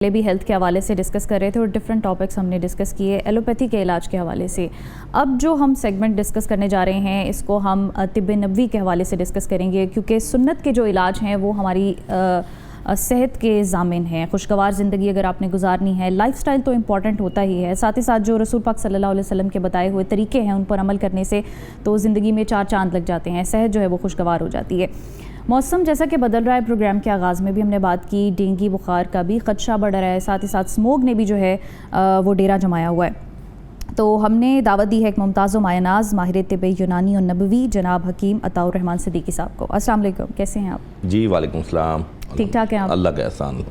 پہلے بھی ہیلتھ کے حوالے سے ڈسکس کر رہے تھے اور ڈفرینٹ ٹاپکس ہم نے ڈسکس کیے ایلوپیتھی کے علاج کے حوالے سے. اب جو ہم سیگمنٹ ڈسکس کرنے جا رہے ہیں اس کو ہم طب نبوی کے حوالے سے ڈسکس کریں گے، کیونکہ سنت کے جو علاج ہیں وہ ہماری صحت کے ضامن ہیں. خوشگوار زندگی اگر آپ نے گزارنی ہے، لائف سٹائل تو امپورٹنٹ ہوتا ہی ہے، ساتھ ہی ساتھ جو رسول پاک صلی اللہ علیہ وسلم کے بتائے ہوئے طریقے ہیں ان پر عمل کرنے سے تو زندگی میں 4 چاند لگ جاتے ہیں، صحت جو ہے وہ خوشگوار ہو جاتی ہے. موسم جیسا کہ بدل رہا ہے، پروگرام کے آغاز میں بھی ہم نے بات کی، ڈینگی بخار کا بھی خدشہ بڑھ رہا ہے، ساتھ ہی ساتھ اسموگ نے بھی جو ہے وہ ڈیرا جمایا ہوا ہے. تو ہم نے دعوت دی ہے ایک ممتاز و مایہ ناز ماہر طب یونانی اور نبوی جناب حکیم عطاء الرحمن صدیقی صاحب کو. السلام علیکم، کیسے ہیں آپ؟ جی وعلیکم السلام. ٹھیک ٹھاک ہیں آپ؟ اللہ کا احسان.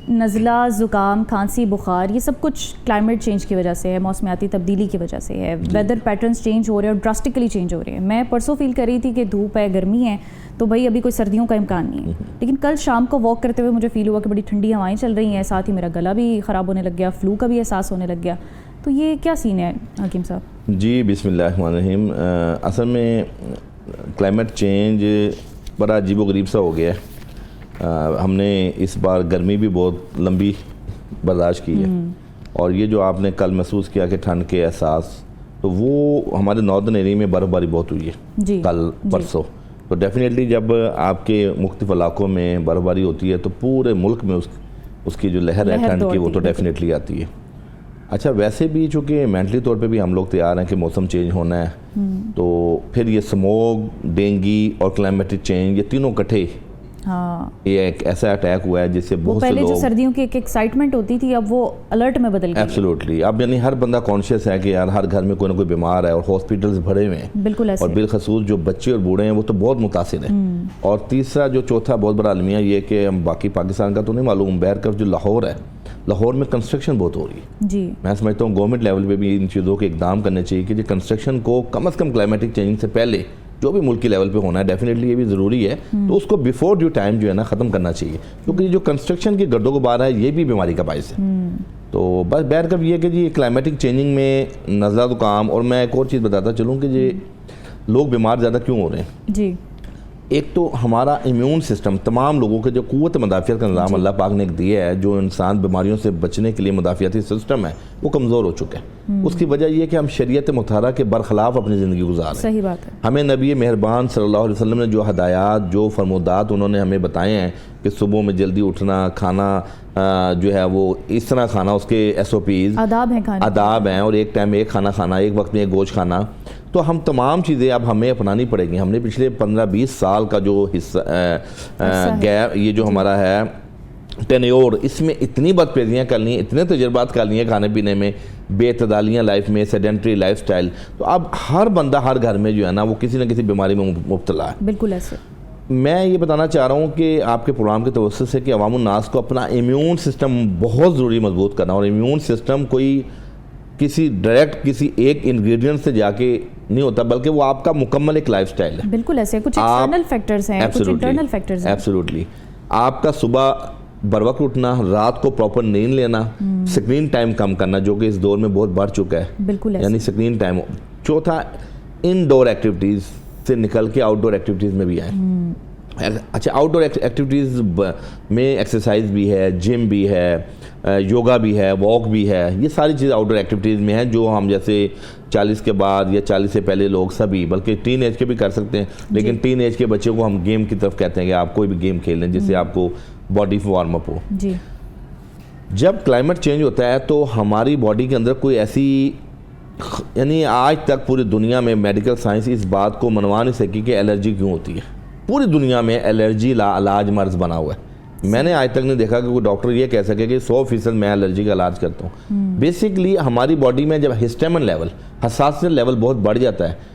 نزلہ، زکام، کھانسی، بخار، یہ سب کچھ کلائمیٹ چینج کی وجہ سے ہے، موسمیاتی تبدیلی کی وجہ سے ہے. ویدر پیٹرنز چینج ہو رہے ہیں اور ڈراسٹکلی چینج ہو رہے ہیں. میں پرسوں فیل کر رہی تھی کہ دھوپ ہے، گرمی ہے، تو بھائی ابھی کوئی سردیوں کا امکان نہیں ہے، لیکن کل شام کو واک کرتے ہوئے مجھے فیل ہوا کہ بڑی ٹھنڈی ہوائیں چل رہی ہیں، ساتھ ہی میرا گلا بھی خراب ہونے لگ گیا، فلو کا بھی احساس ہونے لگ گیا. تو یہ کیا سین ہے حکیم صاحب؟ جی بسم اللہ الرحمن الرحیم. اصل میں کلائمیٹ چینج بڑا عجیب و غریب سا ہو گیا ہے. ہم نے اس بار گرمی بھی بہت لمبی برداشت کی ہے، اور یہ جو آپ نے کل محسوس کیا کہ ٹھنڈ کے احساس، تو وہ ہمارے ناردرن ایریا میں برف باری بہت ہوئی ہے کل پرسوں. تو ڈیفینیٹلی جب آپ کے مختلف علاقوں میں برف باری ہوتی ہے تو پورے ملک میں اس کی جو لہر ہے ٹھنڈ کی وہ تو ڈیفینیٹلی آتی ہے. اچھا، ویسے بھی چونکہ مینٹلی طور پہ بھی ہم لوگ تیار ہیں کہ موسم چینج ہونا ہے، تو پھر یہ سموگ، ڈینگی اور کلائمیٹک چینج، یہ تینوں کٹھے یہ ایک ایسا اٹیک ہوا ہے جس سے بہت سے لوگ، پہلے جو سردیوں کی ایک ایکسائٹمنٹ ہوتی تھی اب وہ الرٹ میں بدل گئی. ایبسولوٹلی. اب یعنی ہر بندہ کانشیس ہے کہ یار ہر گھر میں کوئی نہ کوئی بیمار ہے، اور ہاسپٹلز بھرے ہوئے ہیں. بالکل ایسے. اور بالخصوص جو بچے اور بوڑھے ہیں وہ تو بہت متاثر ہیں. اور تیسرا جو چوتھا بہت بڑا المیہ یہ کہ ہم باقی پاکستان کا تو نہیں معلوم، بہرکیف جو لاہور ہے، لاہور میں کنسٹرکشن بہت ہو رہی ہے. جی میں سمجھتا ہوں گورنمنٹ لیول پہ بھی ان چیزوں کے اقدام کرنے چاہیے کہ جو کنسٹرکشن کو کم از کم کلائمیٹک چینج سے پہلے جو بھی ملک کی لیول پہ ہونا ہے، ڈیفینیٹلی یہ بھی ضروری ہے، تو اس کو بیفور ڈیو ٹائم جو ہے نا ختم کرنا چاہیے، کیونکہ یہ جو کنسٹرکشن کی گرد و غبار ہے یہ بھی بیماری کا باعث ہے. تو بس بہرکیف یہ کہ جی کلائمیٹک چینجنگ میں نزلہ زکام، اور میں ایک اور چیز بتاتا چلوں کہ جی لوگ بیمار زیادہ کیوں ہو رہے ہیں. جی ایک تو ہمارا امیون سسٹم، تمام لوگوں کے جو قوت مدافعت کا نظام اللہ پاک نے ایک دیا ہے، جو انسان بیماریوں سے بچنے کے لیے مدافعتی سسٹم ہے وہ کمزور ہو چکا ہے. اس کی وجہ یہ کہ ہم شریعت مطہرہ کے برخلاف اپنی زندگی گزار رہے ہیں. صحیح بات ہے. ہمیں نبی مہربان صلی اللہ علیہ وسلم نے جو ہدایات، جو فرمودات انہوں نے ہمیں بتائے ہیں کہ صبح میں جلدی اٹھنا، کھانا جو ہے وہ اس طرح کھانا، اس کے SOPs آداب ہیں، اور ایک ٹائم ایک کھانا کھانا، ایک وقت میں ایک گوشت کھانا. تو ہم تمام چیزیں اب ہمیں اپنانی پڑے گی. ہم نے پچھلے 15-20 سال کا جو حصہ گیپ، یہ جو ہمارا ہے ٹینیور، اس میں اتنی بدپیزیاں کر لی ہیں، اتنے تجربات کر لی ہیں کھانے پینے میں، بے اعتدالیاں لائف میں، سیڈنٹری لائف سٹائل. تو اب ہر بندہ ہر گھر میں جو ہے نا وہ کسی نہ کسی بیماری میں مبتلا ہے. بالکل ایسے. میں یہ بتانا چاہ رہا ہوں کہ آپ کے پروگرام کے توسط سے کہ عوام الناس کو اپنا امیون سسٹم بہت ضروری مضبوط کرنا، اور امیون سسٹم کوئی کسی ڈائریکٹ کسی ایک انگریڈینٹ سے جا کے نہیں ہوتا، بلکہ وہ آپ کا مکمل ایک لائف سٹائل ہے. بالکل ایسے. کچھ ایکسٹرنل فیکٹرز ہیں، کچھ انٹرنل فیکٹرز ہیں. ایبسولوٹلی. آپ کا صبح بروقت اٹھنا، رات کو پراپر نیند لینا، سکرین ٹائم کم کرنا جو کہ اس دور میں بہت بڑھ چکا ہے. بالکل یعنی سکرین ٹائم. چوتھا، انڈور ایکٹیویٹیز سے نکل کے آؤٹ ڈور ایکٹیویٹیز میں بھی آئیں. اچھا، آؤٹ ڈور ایکٹیویٹیز میں ایکسرسائز بھی ہے، جم بھی ہے، یوگا بھی ہے، واک بھی ہے. یہ ساری چیزیں آؤٹ ڈور ایکٹیویٹیز میں ہیں جو ہم جیسے 40 کے بعد یا 40 سے پہلے لوگ سبھی، بلکہ ٹین ایج کے بھی کر سکتے ہیں. لیکن ٹین ایج کے بچوں کو ہم گیم کی طرف کہتے ہیں کہ آپ کوئی بھی گیم کھیل لیں جس سے آپ کو باڈی وارم اپ ہو. جی جب کلائمیٹ چینج ہوتا ہے تو ہماری باڈی کے اندر کوئی ایسی، یعنی آج تک پوری دنیا میں میڈیکل سائنس اس بات کو منوا نہیں سکی کہ الرجی کیوں ہوتی ہے. پوری دنیا میں الرجی علاج مرض بنا ہوا ہے. میں نے آج تک نہیں دیکھا کہ کوئی ڈاکٹر یہ کہہ سکے کہ 100% میں الرجی کا علاج کرتا ہوں. بیسکلی ہماری باڈی میں جب ہسٹامن لیول، حساسیت لیول بہت بڑھ جاتا ہے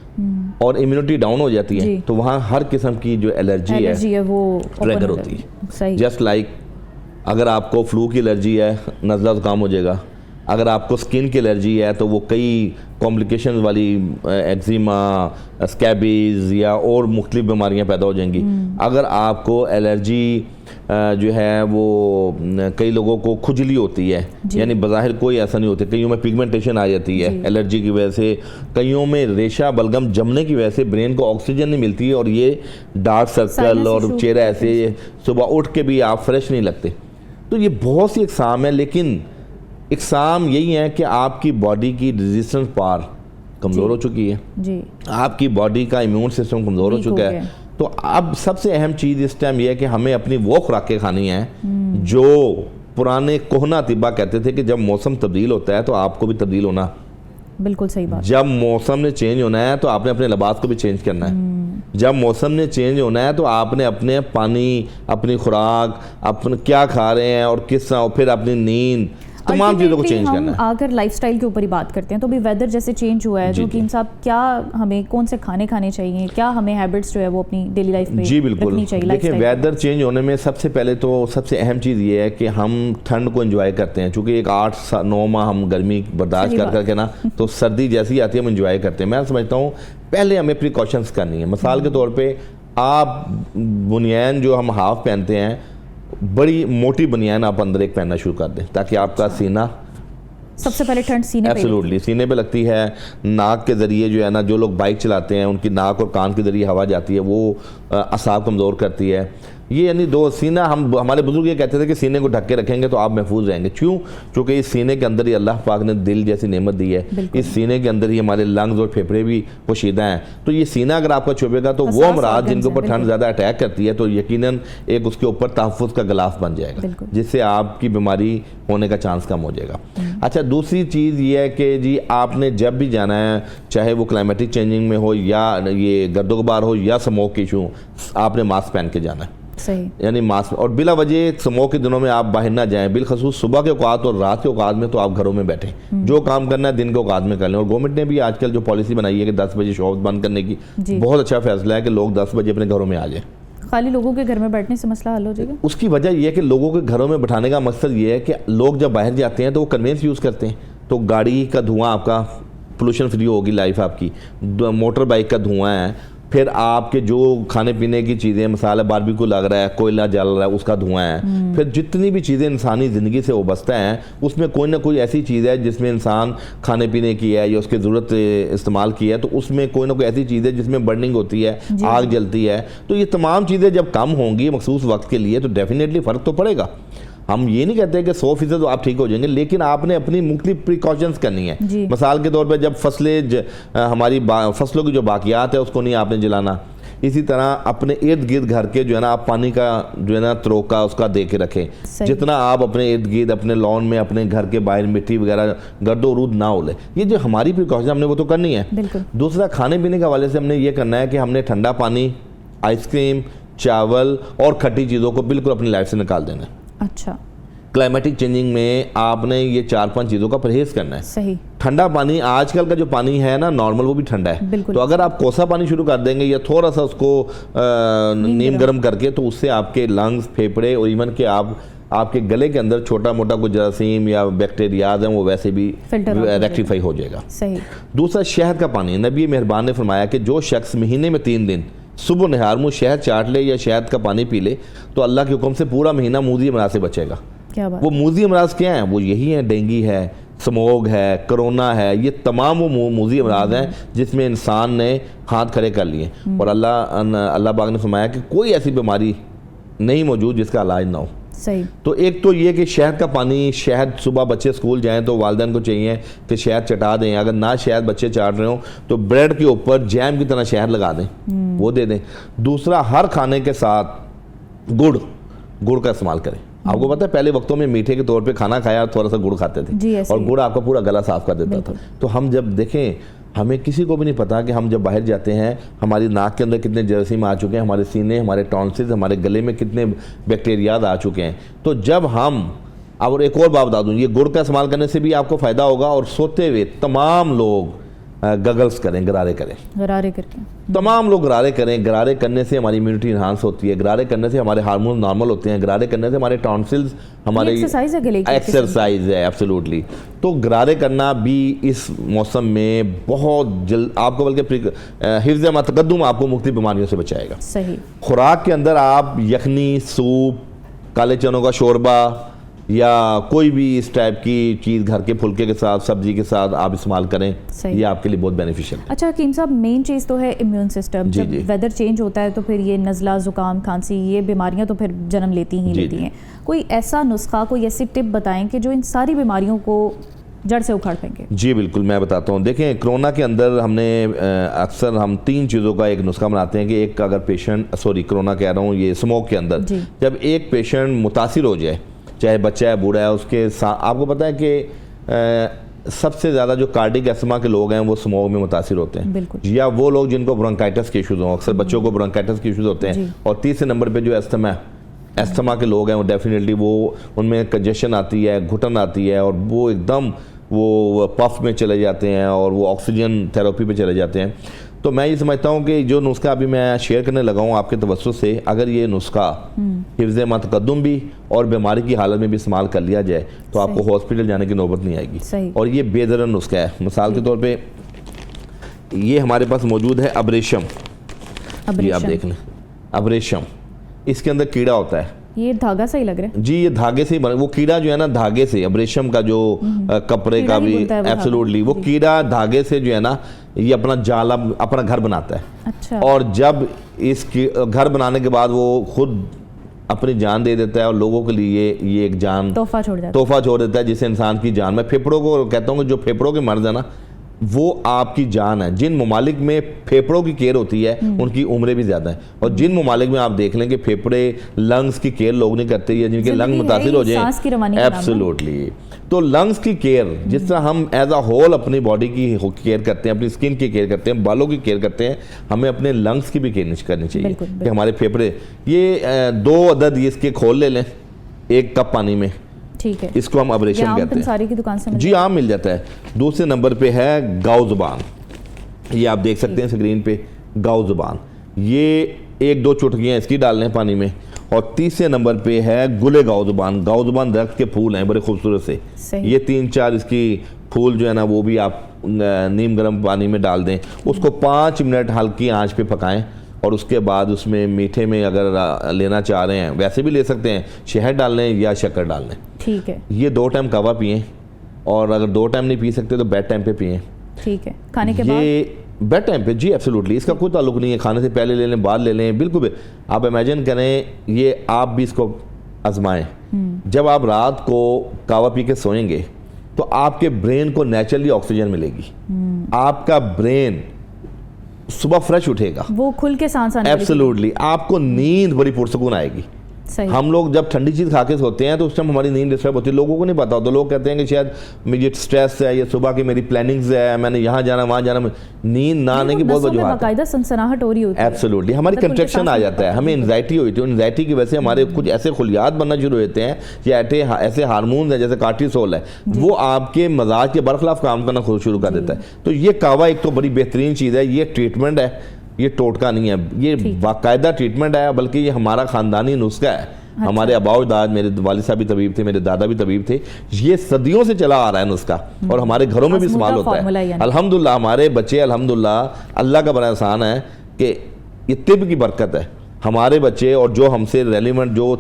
اور امیونٹی ڈاؤن ہو جاتی ہے، تو وہاں ہر قسم کی جو الرجی ہے وہ ٹریگر ہوتی ہے. جسٹ لائک اگر آپ کو فلو کی الرجی ہے، نزلہ زکام ہو جائے گا. اگر آپ کو سکن کی الرجی ہے تو وہ کئی کمپلیکیشنز والی ایگزیما، اسکیبیز یا اور مختلف بیماریاں پیدا ہو جائیں گی. اگر آپ کو الرجی جو ہے وہ کئی لوگوں کو کھجلی ہوتی ہے، یعنی بظاہر کوئی ایسا نہیں ہوتا، کئیوں میں پگمنٹیشن آ جاتی ہے الرجی کی وجہ سے، کئیوں میں ریشہ بلغم جمنے کی وجہ سے برین کو آکسیجن نہیں ملتی ہے، اور یہ ڈارک سرکل اور چہرہ ایسے صبح اٹھ کے بھی آپ فریش نہیں لگتے. تو یہ بہت سی اقسام ہیں، لیکن اقسام یہی ہیں کہ آپ کی باڈی کی ریزسٹنس پاور کمزور ہو چکی ہے جی، آپ کی باڈی کا امیون سسٹم کمزور ہو چکا ہے. تو اب سب سے اہم چیز اس ٹائم یہ ہے کہ ہمیں اپنی وہ خوراکیں کھانی ہیں جو پرانے کوہنا طبا کہتے تھے کہ جب موسم تبدیل ہوتا ہے تو آپ کو بھی تبدیل ہونا. بالکل صحیح بات. جب موسم نے چینج ہونا ہے تو آپ نے اپنے لباس کو بھی چینج کرنا ہے. جب موسم نے چینج ہونا ہے تو آپ نے اپنے پانی، اپنی خوراک، اپنے کیا کھا رہے ہیں اور کس طرح، پھر اپنی نیند، تمام چیزوں کو چینج کرنا ہے. اگر لائف سٹائل کے اوپر ہی بات کرتے ہیں تو بھی ویدر جیسے چینج ہوا ہے، تو حکیم صاحب کیا ہمیں کون سے کھانے کھانے چاہیے، کیا ہمیں ہیبٹس جو ہے وہ اپنی ڈیلی لائف میں رکھنی چاہیے؟ دیکھیں ویدر چینج ہونے میں سب سے پہلے تو سب سے اہم چیز یہ ہے کہ ہم ٹھنڈ کو انجوائے کرتے ہیں، چونکہ ایک 8-9 ماہ ہم گرمی برداشت کر کے نا، تو سردی جیسی آتی ہے ہم انجوائے کرتے ہیں. میں سمجھتا ہوں پہلے ہمیں پریکاشنز کرنی ہے. مثال کے طور پہ آپ بنیان جو ہم ہاف پہنتے ہیں، بڑی موٹی بنیان آپ اندر ایک پہننا شروع کر دیں تاکہ آپ کا سینہ، سب سے پہلے ٹھنڈ سینے پہ، ایبسولوٹلی سینے پہ لگتی ہے. ناک کے ذریعے جو ہے نا، جو لوگ بائک چلاتے ہیں ان کی ناک اور کان کے ذریعے ہوا جاتی ہے، وہ اعصاب کمزور کرتی ہے. یہ یعنی دو سینہ، ہمارے بزرگ یہ کہتے تھے کہ سینے کو ڈھک کے رکھیں گے تو آپ محفوظ رہیں گے. کیوں؟ چونکہ اس سینے کے اندر ہی اللہ پاک نے دل جیسی نعمت دی ہے. اس سینے کے اندر ہی ہمارے لنگز اور پھیپھڑے بھی پوشیدہ ہیں. تو یہ سینہ اگر آپ کا چھپے گا تو وہ امراض جن کے اوپر ٹھنڈ زیادہ اٹیک کرتی ہے تو یقیناً ایک اس کے اوپر تحفظ کا غلاف بن جائے گا، جس سے آپ کی بیماری ہونے کا چانس کم ہو جائے گا. اچھا، دوسری چیز یہ ہے کہ جی آپ نے جب بھی جانا ہے، چاہے وہ کلائمیٹک چینجنگ میں ہو یا یہ گرد و غبار ہو یا اسموک ایشو، آپ نے ماسک پہن کے جانا ہے. صحیح. یعنی ماسک، اور بلا وجہ اسموک کے دنوں میں آپ باہر نہ جائیں، بالخصوص صبح کے اوقات اور رات کے اوقات میں تو آپ گھروں میں بیٹھیں. جو کام کرنا ہے دن کے اوقات میں کر لیں. اور گورنمنٹ نے بھی آج کل جو پالیسی بنائی ہے کہ 10 بجے شاپس بند کرنے کی، بہت اچھا فیصلہ ہے کہ لوگ 10 بجے اپنے گھروں میں آ جائیں. خالی لوگوں کے گھر میں بیٹھنے سے مسئلہ حل ہو جائے گا؟ اس کی وجہ یہ ہے کہ لوگوں کے گھروں میں بٹھانے کا مقصد یہ ہے کہ لوگ جب باہر جاتے ہیں تو وہ کنوینس یوز کرتے ہیں، تو گاڑی کا دھواں آپ کا پولوشن فری ہوگی، لائف آپ کی. موٹر بائک کا دھواں ہے، پھر آپ کے جو کھانے پینے کی چیزیں، مسالہ باربیکیو لگ رہا ہے، کوئلہ جل رہا ہے، اس کا دھواں ہے. پھر جتنی بھی چیزیں انسانی زندگی سے وابستہ ہیں اس میں کوئی نہ کوئی ایسی چیز ہے جس میں انسان کھانے پینے کی ہے یا اس کی ضرورت استعمال کی ہے، تو اس میں کوئی نہ کوئی ایسی چیز ہے جس میں برننگ ہوتی ہے، آگ جلتی ہے. تو یہ تمام چیزیں جب کم ہوں گی مخصوص وقت کے لیے تو ڈیفینیٹلی فرق تو پڑے گا. ہم یہ نہیں کہتے کہ 100% آپ ٹھیک ہو جائیں گے، لیکن آپ نے اپنی مختلف پریکاشنز کرنی ہے. مثال کے طور پہ جب ہماری فصلوں کی جو باقیات ہے اس کو نہیں آپ نے جلانا. اسی طرح اپنے ارد گرد گھر کے جو ہے نا آپ پانی کا جو ہے نا تروکا اس کا دے کے رکھیں. جتنا آپ اپنے ارد گرد اپنے لان میں اپنے گھر کے باہر مٹی وغیرہ گرد و رود نہ اولے. یہ جو ہماری پریکاشن ہم نے وہ تو کرنی ہے. دوسرا کھانے پینے کے حوالے سے ہم نے یہ کرنا ہے کہ ہم نے ٹھنڈا پانی، آئس کریم، چاول اور کھٹی چیزوں کو بالکل اپنی لائف سے نکال دینا ہے. اچھا. کلائمیٹک چینجنگ میں آپ نے یہ 4-5 چیزوں کا پرہیز کرنا ہے. صحیح. ٹھنڈا پانی، آج کل کا جو پانی ہے نا نارمل، وہ بھی ٹھنڈا ہے. تو اگر آپ کوسا پانی شروع کر دیں گے یا تھوڑا سا اس کو نیم گرم کر کے، تو اس سے آپ کے لنگز، پھیپھڑے اور ایون کہ آپ کے گلے کے اندر چھوٹا موٹا کوئی جراثیم یا بیکٹیریاز ہیں وہ ویسے بھی ریکٹیفائی ہو جائے گا. صحیح. دوسرا شہد کا پانی. نبی مہربان نے فرمایا کہ جو شخص مہینے میں 3 دن صبح نہار منہ شہد چاٹ لے یا شہد کا پانی پی لے تو اللہ کے حکم سے پورا مہینہ موذی امراض سے بچے گا. وہ موذی امراض کیا ہیں؟ وہ یہی ہیں، ڈینگی ہے، سموگ ہے، کرونا ہے. یہ تمام وہ موذی امراض ہیں جس میں انسان نے ہاتھ کھڑے کر لیے. اور اللہ پاک نے فرمایا کہ کوئی ایسی بیماری نہیں موجود جس کا علاج نہ ہو. صحیح. تو ایک تو یہ کہ شہد کا پانی، شہد صبح بچے اسکول جائیں تو والدین کو چاہیے کہ شہد چٹا دیں. اگر نہ شہد بچے چاٹ رہے ہوں تو بریڈ کے اوپر جیم کی طرح شہد لگا دیں، وہ دے دیں. دوسرا، ہر کھانے کے ساتھ گڑ کا استعمال کریں. آپ کو پتہ ہے پہلے وقتوں میں میٹھے کے طور پہ کھانا کھایا تھوڑا سا گڑ کھاتے تھے اور گڑ آپ کا پورا گلا صاف کر دیتا تھا. تو ہم جب دیکھیں، ہمیں کسی کو بھی نہیں پتا کہ ہم جب باہر جاتے ہیں ہماری ناک کے اندر کتنے جراثیم آ چکے ہیں، ہمارے سینے، ہمارے ٹونسلز، ہمارے گلے میں کتنے بیکٹیریاز آ چکے ہیں. تو جب ہم، اور ایک اور بات بتا دوں، یہ گڑ کا استعمال کرنے سے بھی آپ کو فائدہ ہوگا. اور سوتے ہوئے تمام لوگ گگلز کریں، غرارے کریں. غرارے کر کے تمام لوگ غرارے کریں. غرارے کرنے سے ہماری امیونٹی انہانس ہوتی ہے. غرارے کرنے سے ہمارے ہارمون نارمل ہوتے ہیں. غرارے کرنے سے ہمارے ٹونسلز، ہمارے ایکسرسائز ہے ایبسولوٹلی. تو غرارے کرنا بھی اس موسم میں بہت جلد آپ کو، بلکہ حفظ ما تقدم آپ کو مختلف بیماریوں سے بچائے گا. صحیح. خوراک کے اندر آپ یخنی، سوپ، کالے چنوں کا شوربہ یا کوئی بھی اس ٹائپ کی چیز گھر کے پھلکے کے ساتھ سبزی کے ساتھ آپ استعمال کریں, یہ آپ کے لیے بہت بینیفیشیل ہے. اچھا حکیم صاحب, مین چیز تو ہے امیون سسٹم. جب ویدر چینج ہوتا ہے تو پھر یہ نزلہ, زکام, کھانسی, یہ بیماریاں تو پھر جنم لیتی ہی لیتی ہیں. کوئی ایسا نسخہ, کوئی ایسی ٹپ بتائیں کہ جو ان ساری بیماریوں کو جڑ سے اکھاڑ پھینکے. جی بالکل, میں بتاتا ہوں. دیکھیں, کرونا کے اندر ہم نے اکثر ہم 3 چیزوں کا ایک نسخہ بناتے ہیں کہ ایک اگر پیشنٹ, کرونا کہہ رہا ہوں, یہ اسموک کے اندر جب ایک پیشنٹ متاثر ہو جائے, چاہے بچہ ہے بوڑھا ہے, اس کے ساتھ آپ کو پتہ ہے کہ سب سے زیادہ جو کارڈک ایسما کے لوگ ہیں وہ اسموک میں متاثر ہوتے ہیں, یا وہ لوگ جن کو برونکائٹس کے ایشوز ہوں, اکثر بچوں کو برونکائٹس کے ایشوز ہوتے ہیں. اور تیسرے نمبر پہ جو ایستھما کے لوگ ہیں وہ ڈیفینیٹلی وہ ان میں کنجیشن آتی ہے, گھٹن آتی ہے, اور وہ ایک دم وہ پف میں چلے جاتے ہیں اور وہ آکسیجن تھراپی پہ چلے جاتے ہیں. تو میں یہ سمجھتا ہوں کہ جو نسخہ ابھی میں شیئر کرنے لگا ہوں آپ کے توسط سے, اگر یہ نسخہ حفظ متقدم بھی اور بیماری کی حالت میں بھی استعمال کر لیا جائے تو آپ کو ہاسپٹل جانے کی نوبت نہیں آئے گی. اور یہ بے ضرر نسخہ ہے. مثال کے طور پہ یہ ہمارے پاس موجود ہے ابریشم, یہ آپ دیکھ لیں, ابریشم, اس کے اندر کیڑا ہوتا ہے. یہ دھاگا سے ہی لگ رہا ہے. جی, یہ دھاگے سے ہی بنا, وہ کیڑا جو ہے نا دھاگے سے, ابریشم کا جو کپڑے کا بھی ایبسولوٹلی, وہ کیڑا دھاگے سے جو ہے نا یہ اپنا جال, اپنا گھر بناتا ہے. اچھا. اور جب اس گھر بنانے کے بعد وہ خود اپنی جان دے دیتا ہے اور لوگوں کے لیے یہ ایک جان تحفہ چھوڑ دیتا ہے, جسے انسان کی جان, میں پھیپھڑوں کو کہتا ہوں کہ جو پھیپھڑوں کے مرض ہے نا وہ آپ کی جان ہے. جن ممالک میں پھیپھڑوں کی کیئر ہوتی ہے ان کی عمریں بھی زیادہ ہیں, اور جن ممالک میں آپ دیکھ لیں کہ پھیپھڑے, لنگز کی کیئر لوگ نہیں کرتے, یا جن کے لنگ متاثر ہو جائیں, ایبسولوٹلی. تو لنگز کی کیئر جس طرح ہم ایز اے ہول اپنی باڈی کی کیئر کرتے ہیں, اپنی اسکن کی کیئر کرتے ہیں, بالوں کی کیئر کرتے ہیں, ہمیں اپنے لنگز کی بھی کیئر کرنی چاہیے کہ ہمارے پھیپھڑے, یہ 2 عدد اس کے کھول لے لیں 1 کپ پانی میں, ٹھیک ہے, اس کو ہم ابریشم کہتے ہیں. ساری کی دکان سے جی عام مل جاتا ہے. دوسرے نمبر پہ ہے گاؤ زبان, یہ آپ دیکھ سکتے ہیں اسکرین پہ, گاؤ زبان, یہ 1-2 چٹکیاں اس کی ڈال لیں پانی میں. اور تیسرے نمبر پہ ہے گلے گاؤ زبان. گاؤ زبان درخت کے پھول ہیں بڑے خوبصورت سے, یہ 3-4 اس کی پھول جو ہے نا وہ بھی آپ نیم گرم پانی میں ڈال دیں, اس کو 5 منٹ ہلکی آنچ پہ پکائیں, اور اس کے بعد اس میں میٹھے میں اگر لینا چاہ رہے ہیں ویسے بھی لے سکتے ہیں, شہد ڈال لیں یا شکر ڈال لیں. ٹھیک ہے. یہ 2 ٹائم کہوہ پئیں, اور اگر 2 ٹائم نہیں پی سکتے تو بیڈ ٹائم پہ پئیں. ٹھیک ہے, کھانے کے بعد, یہ بیڈ ٹائم پہ, جی ایبسولوٹلی, اس کا کوئی تعلق نہیں ہے, کھانے سے پہلے لے لیں, بعد لے لیں, بالکل. آپ امیجن کریں, یہ آپ بھی اس کو آزمائیں. جب آپ رات کو کہوہ پی کے سوئیں گے تو آپ کے برین کو نیچرلی آکسیجن ملے گی, آپ کا برین صبح فریش اٹھے گا, وہ کھل کے سانس آنے, ایبسولوٹلی, آپ کو نیند بڑی پرسکون آئے گی. ہم لوگ جب ٹھنڈی چیز کھا کے سوتے ہیں تو اس ٹائم ہماری نیند ڈسٹرب ہوتی ہے, لوگوں کو نہیں پتا ہوتا. لوگ کہتے ہیں کہ شاید مجھے سٹریس ہے, یا صبح کی میری پلاننگز ہے, میں نے یہاں جانا وہاں جانا, نیند نہ آنے کی بہت وجوہات ہیں. باقاعدہ سنسناہٹ ہو رہی ہوتی ہے, ایبسولوٹلی, ہماری کنٹریکشن آ جاتا ہے, ہمیں انزائٹی ہوتی ہے, انزائٹی کی وجہ سے ہمارے کچھ ایسے خلیات بننا شروع ہوتے ہیں, یا ایسے ہارمونز ہیں جیسے کارٹیسول ہے, وہ آپ کے مزاج کے برخلاف کام کرنا شروع کر دیتا ہے. تو یہ کہوہ ایک تو بڑی بہترین چیز ہے, یہ ٹریٹمنٹ ہے, یہ ٹوٹکا نہیں ہے, یہ باقاعدہ ٹریٹمنٹ ہے, بلکہ یہ ہمارا خاندانی نسخہ ہے. ہمارے آباء و اجداد, میرے والد صاحب بھی طبیب تھے, میرے دادا بھی طبیب تھے, یہ صدیوں سے چلا آ رہا ہے نسخہ, اور ہمارے گھروں میں بھی استعمال ہوتا ہے. الحمدللہ ہمارے بچے, الحمدللہ اللہ کا بڑا احسان ہے کہ یہ طب کی برکت ہے. ہمارے بچے اور جو ہم سے ریلیونٹ جو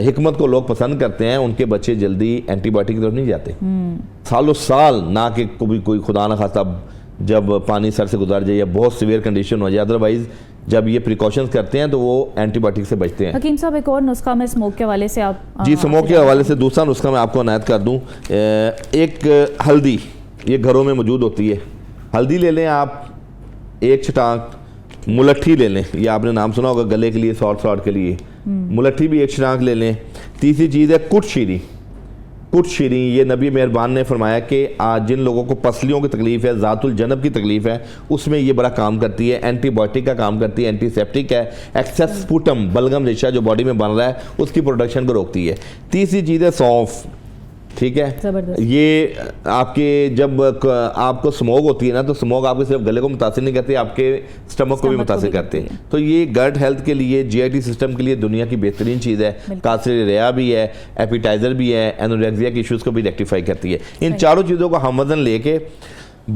حکمت کو لوگ پسند کرتے ہیں, ان کے بچے جلدی اینٹی بایوٹک کی طرف نہیں جاتے. سالوں سال, نہ کہ کوئی خدا نہ خواستہ جب پانی سر سے گزر جائے یا بہت سیویئر کنڈیشن ہو جائے, ادروائز جب یہ پریکاشنز کرتے ہیں تو وہ اینٹی بایوٹک سے بچتے ہیں. حکیم صاحب, ایک اور نسخہ میں اسموک کے حوالے سے آپ, جی اسموک کے حوالے سے دوسرا نسخہ میں آپ کو عنایت کر دوں. ایک ہلدی, یہ گھروں میں موجود ہوتی ہے. ہلدی لے لیں آپ 1 چھٹانک, ملٹھی لے لیں, یہ آپ نے نام سنا ہوگا گلے کے لیے, ساٹ کے لیے, ملٹھی بھی 1 چھٹانک لے لیں. تیسری چیز ہے کٹ شیریں. کٹ شیریں, یہ نبی مہربان نے فرمایا کہ آج جن لوگوں کو پسلیوں کی تکلیف ہے, ذات الجنب کی تکلیف ہے, اس میں یہ بڑا کام کرتی ہے, اینٹی بایوٹک کا کام کرتی ہے, اینٹی سیپٹک ہے, ایکسیس سپوٹم, بلغم ریشہ جو باڈی میں بن رہا ہے اس کی پروڈکشن کو روکتی ہے. تیسری چیز ہے سونف. ٹھیک ہے, یہ آپ کے جب آپ کو سموگ ہوتی ہے نا, تو سموگ آپ کے صرف گلے کو متاثر نہیں کرتے, آپ کے سٹمک کو بھی متاثر کرتے ہیں. تو یہ گٹ ہیلتھ کے لیے, جی آئی ٹی سسٹم کے لیے دنیا کی بہترین چیز ہے. قاصر ریا بھی ہے, ایپیٹائزر بھی ہے, اینوریکسیا کے ایشوز کو بھی ریکٹیفائی کرتی ہے. ان چاروں چیزوں کو ہم وزن لے کے,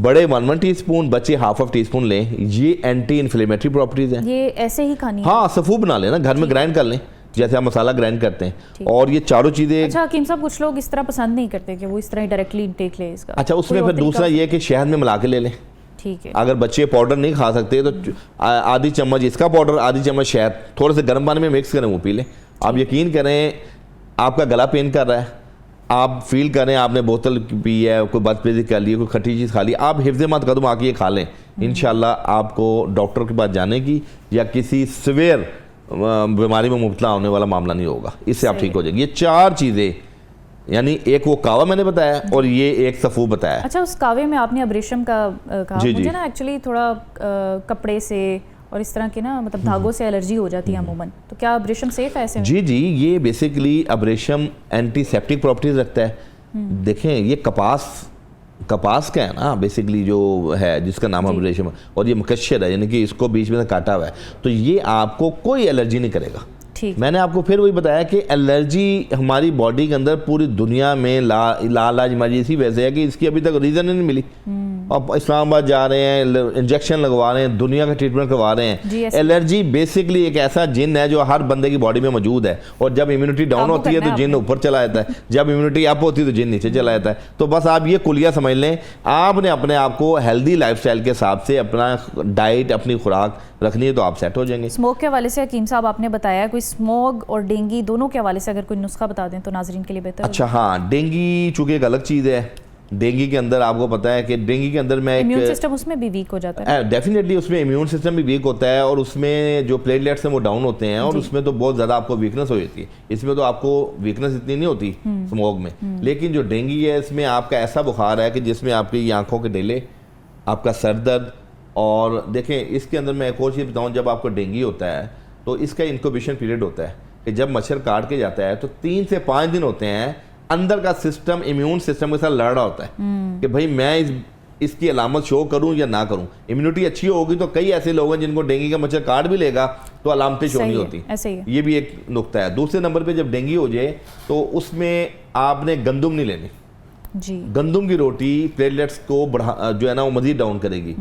بڑے 1 ٹی اسپون, بچے ½ ٹی اسپون لیں, یہ اینٹی انفلیمیٹری پراپرٹیز ہیں. یہ ایسے ہی کھانی ہے, ہاں صفو بنا لیں نا, گھر میں گرائنڈ کر لیں, جیسے آپ مسالہ گرائنڈ کرتے ہیں. اور یہ چاروں چیزیں. اچھا حکیم صاحب کچھ لوگ اس طرح پسند نہیں کرتے کہ وہ اس طرح ڈائریکٹلی انٹیک لے اس کا. اچھا اس میں پھر دوسرا یہ کہ شہد میں ملا کے لے لیں. ٹھیک ہے. اگر بچے پاؤڈر نہیں کھا سکتے تو آدھی چمچ اس کا پاؤڈر آدھی چمچ شہد تھوڑے سے گرم پانی میں مکس کریں وہ پی لیں. آپ یقین کریں آپ کا گلا پین کر رہا ہے, آپ فیل کریں آپ نے بوتل پی ہے, کوئی بدتمیزی کر لی, کوئی کھٹی چیز کھا لی, آپ حفظ مت قدم آ کے یہ کھا لیں, انشاءاللہ آپ کو ڈاکٹر کے پاس جانے کی یا کسی سویئر بیماری میں مبتلا ہونے والا معاملہ نہیں ہوگا, اس سے آپ ٹھیک ہو جائیں گے. یہ 4 چیزیں, یعنی ایک وہ کعوہ میں نے بتایا اور یہ ایک صفو بتایا. اچھا اس کعوے میں آپ نے ابریشم کا کہا, مجھے نا ایکچولی تھوڑا کپڑے سے اور اس طرح کے نا مطلب دھاگوں سے الرجی ہو جاتی ہے عموماً, تو کیا ابریشم سیف ہے ایسے میں؟ جی یہ بیسیکلی ابریشم اینٹی سیپٹک پراپرٹیز رکھتا ہے. دیکھیں یہ کپاس کا ہے نا بیسیکلی جو ہے جس کا نام ابریشم, اور یہ مکشر ہے یعنی کہ اس کو بیچ میں سے کاٹا ہوا ہے, تو یہ آپ کو کوئی الرجی نہیں کرے گا. میں نے آپ کو پھر وہی بتایا کہ الرجی ہماری باڈی کے اندر پوری دنیا میں لاج ہماری اسی وجہ سے ہے کہ اس کی ابھی تک ریزن نہیں ملی. آپ اسلام آباد جا رہے ہیں, انجیکشن لگوا رہے ہیں, دنیا کا ٹریٹمنٹ کروا رہے ہیں. الرجی بیسکلی ایک ایسا جن ہے جو ہر بندے کی باڈی میں موجود ہے, اور جب امیونٹی ڈاؤن ہوتی ہے تو جن اوپر چلا جاتا ہے, جب امیونٹی اپ ہوتی ہے تو جن نیچے چلا جاتا ہے. تو بس آپ یہ کلیہ سمجھ لیں, آپ نے اپنے آپ کو ہیلدی لائف سٹائل کے حساب سے اپنا ڈائٹ اپنی خوراک رکھنی ہے تو آپ سیٹ ہو جائیں گے. اسموک کے حوالے سے حکیم صاحب آپ نے بتایا, کوئی اسموک اور ڈینگی دونوں کے حوالے سے اگر کوئی نسخہ بتا دیں تو ناظرین کے لیے بہتر. اچھا ہاں, ڈینگی چونکہ ایک الگ چیز ہے. ڈینگی کے اندر آپ کو پتا ہے کہ ڈینگی کے اندر میں امیون سسٹم اس میں بھی ویک ہو جاتا ہے. ڈیفینیٹلی اس میں امیون سسٹم بھی ویک ہوتا ہے, اور اس میں جو پلیٹلیٹس ہیں وہ ڈاؤن ہوتے ہیں, اور اس میں تو بہت زیادہ آپ کو ویکنس ہو جاتی ہے. اس میں تو آپ کو ویکنس اتنی نہیں ہوتی اسموگ میں, لیکن جو ڈینگی ہے اس میں آپ کا ایسا بخار ہے کہ جس میں آپ کی آنکھوں کے ڈیلے, آپ کا سر درد, اور دیکھیں اس کے اندر میں ایک اور چیز بتاؤں, جب آپ کو ڈینگی ہوتا ہے تو اس کا انکوبیشن پیریڈ ہوتا ہے کہ جب مچھر کاٹ کے جاتا ہے تو 3 سے 5 دن ہوتے ہیں اندر کا سسٹم امیون سسٹم کے ساتھ لڑ رہا ہوتا ہے کہ بھائی میں اس کی علامت شو کروں یا نہ کروں. امیونٹی اچھی ہوگی تو کئی ایسے لوگ ہیں جن کو ڈینگی کا مچھر کاٹ بھی لے گا تو علامتیں شو نہیں ہوتی. یہ بھی ایک نقطہ ہے. دوسرے نمبر پہ جب ڈینگی ہو جائے تو اس میں آپ نے گندم نہیں لینی. گندم کی روٹی پلیٹلیٹس کو جو ہے نا وہ مزید ڈاؤن کرے گی,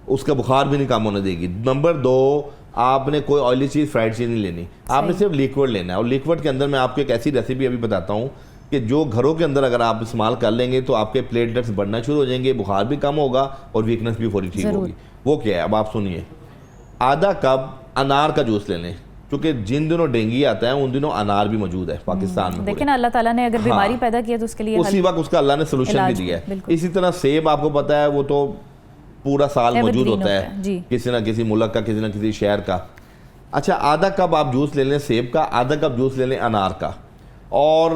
اس کا بخار بھی نہیں کام ہونے دے گی. نمبر 2, آپ نے کوئی آئلی چیز فرائیڈ چیز نہیں لینی, آپ نے صرف لیکوڈ لینا ہے. اور لیکوڈ کے اندر میں آپ کو ایک ایسی ریسیپی ابھی بتاتا ہوں کہ جو گھروں کے اندر اگر آپ استعمال کر لیں گے تو آپ کے پلیٹلیٹس بڑھنا شروع ہو جائیں گے, بخار بھی کم ہوگا اور ویکنس بھی فوری ٹھیک ہوگی. وہ کیا ہے اب آپ سنیے, آدھا کپ انار کا جوس لے لیں, کیونکہ جن دنوں ڈینگی آتا ہے ان دنوں انار بھی موجود ہے پاکستان میں. لیکن اللہ تعالیٰ نے اگر بیماری پیدا کیا تو اس کے لیے اسی وقت اس کا اللہ نے سلوشن بھی دیا ہے. اسی طرح سیب آپ کو پتا ہے وہ تو پورا سال موجود ہوتا ہے کسی نہ کسی ملک کا, کسی نہ کسی شہر کا. اچھا آدھا کپ آپ جوس لے لیں سیب کا, آدھا کپ جوس لے لیں انار کا, اور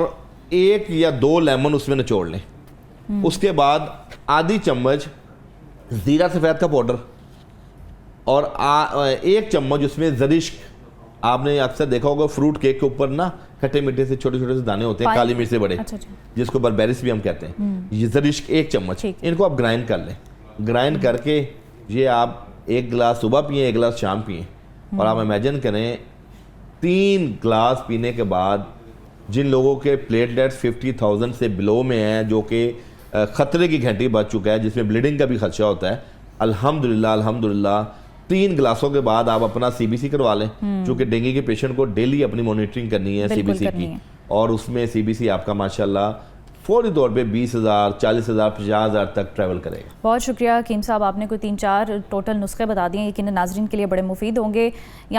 1 یا 2 لیمن اس میں نچوڑ لیں. اس کے بعد آدھی چمچ زیرہ سفید کا پاؤڈر, اور 1 چمچ اس میں زرشک. آپ نے اکثر دیکھا ہوگا فروٹ کیک کے اوپر نا کھٹے میٹھے سے چھوٹے چھوٹے سے دانے ہوتے ہیں, کالی مرچ سے بڑے, جس کو بربیرس بھی ہم کہتے ہیں. یہ زرشک 1 چمچ, ان کو آپ گرائنڈ کر لیں. گرائنڈ کر کے یہ آپ 1 گلاس صبح پئیں, 1 گلاس شام پئیں. اور آپ امیجن کریں 3 گلاس پینے کے بعد جن لوگوں کے پلیٹلیٹس 50,000 سے بلو میں ہیں, جو کہ خطرے کی گھنٹی بچ چکا ہے, جس میں بلیڈنگ کا بھی خدشہ ہوتا ہے, الحمدللہ 3 گلاسوں کے بعد آپ اپنا سی بی سی کروا لیں, چونکہ ڈینگی کے پیشنٹ کو ڈیلی اپنی مانیٹرنگ کرنی ہے سی بی سی کی, اور اس میں سی بی سی آپ کا ماشاءاللہ فوری طور پہ 20,000 40,000 50,000 تک ٹریول کرے گا. بہت شکریہ حکیم صاحب, آپ نے کوئی 3-4 ٹوٹل نسخے بتا دیے, یقیناً ناظرین کے لیے بڑے مفید ہوں گے.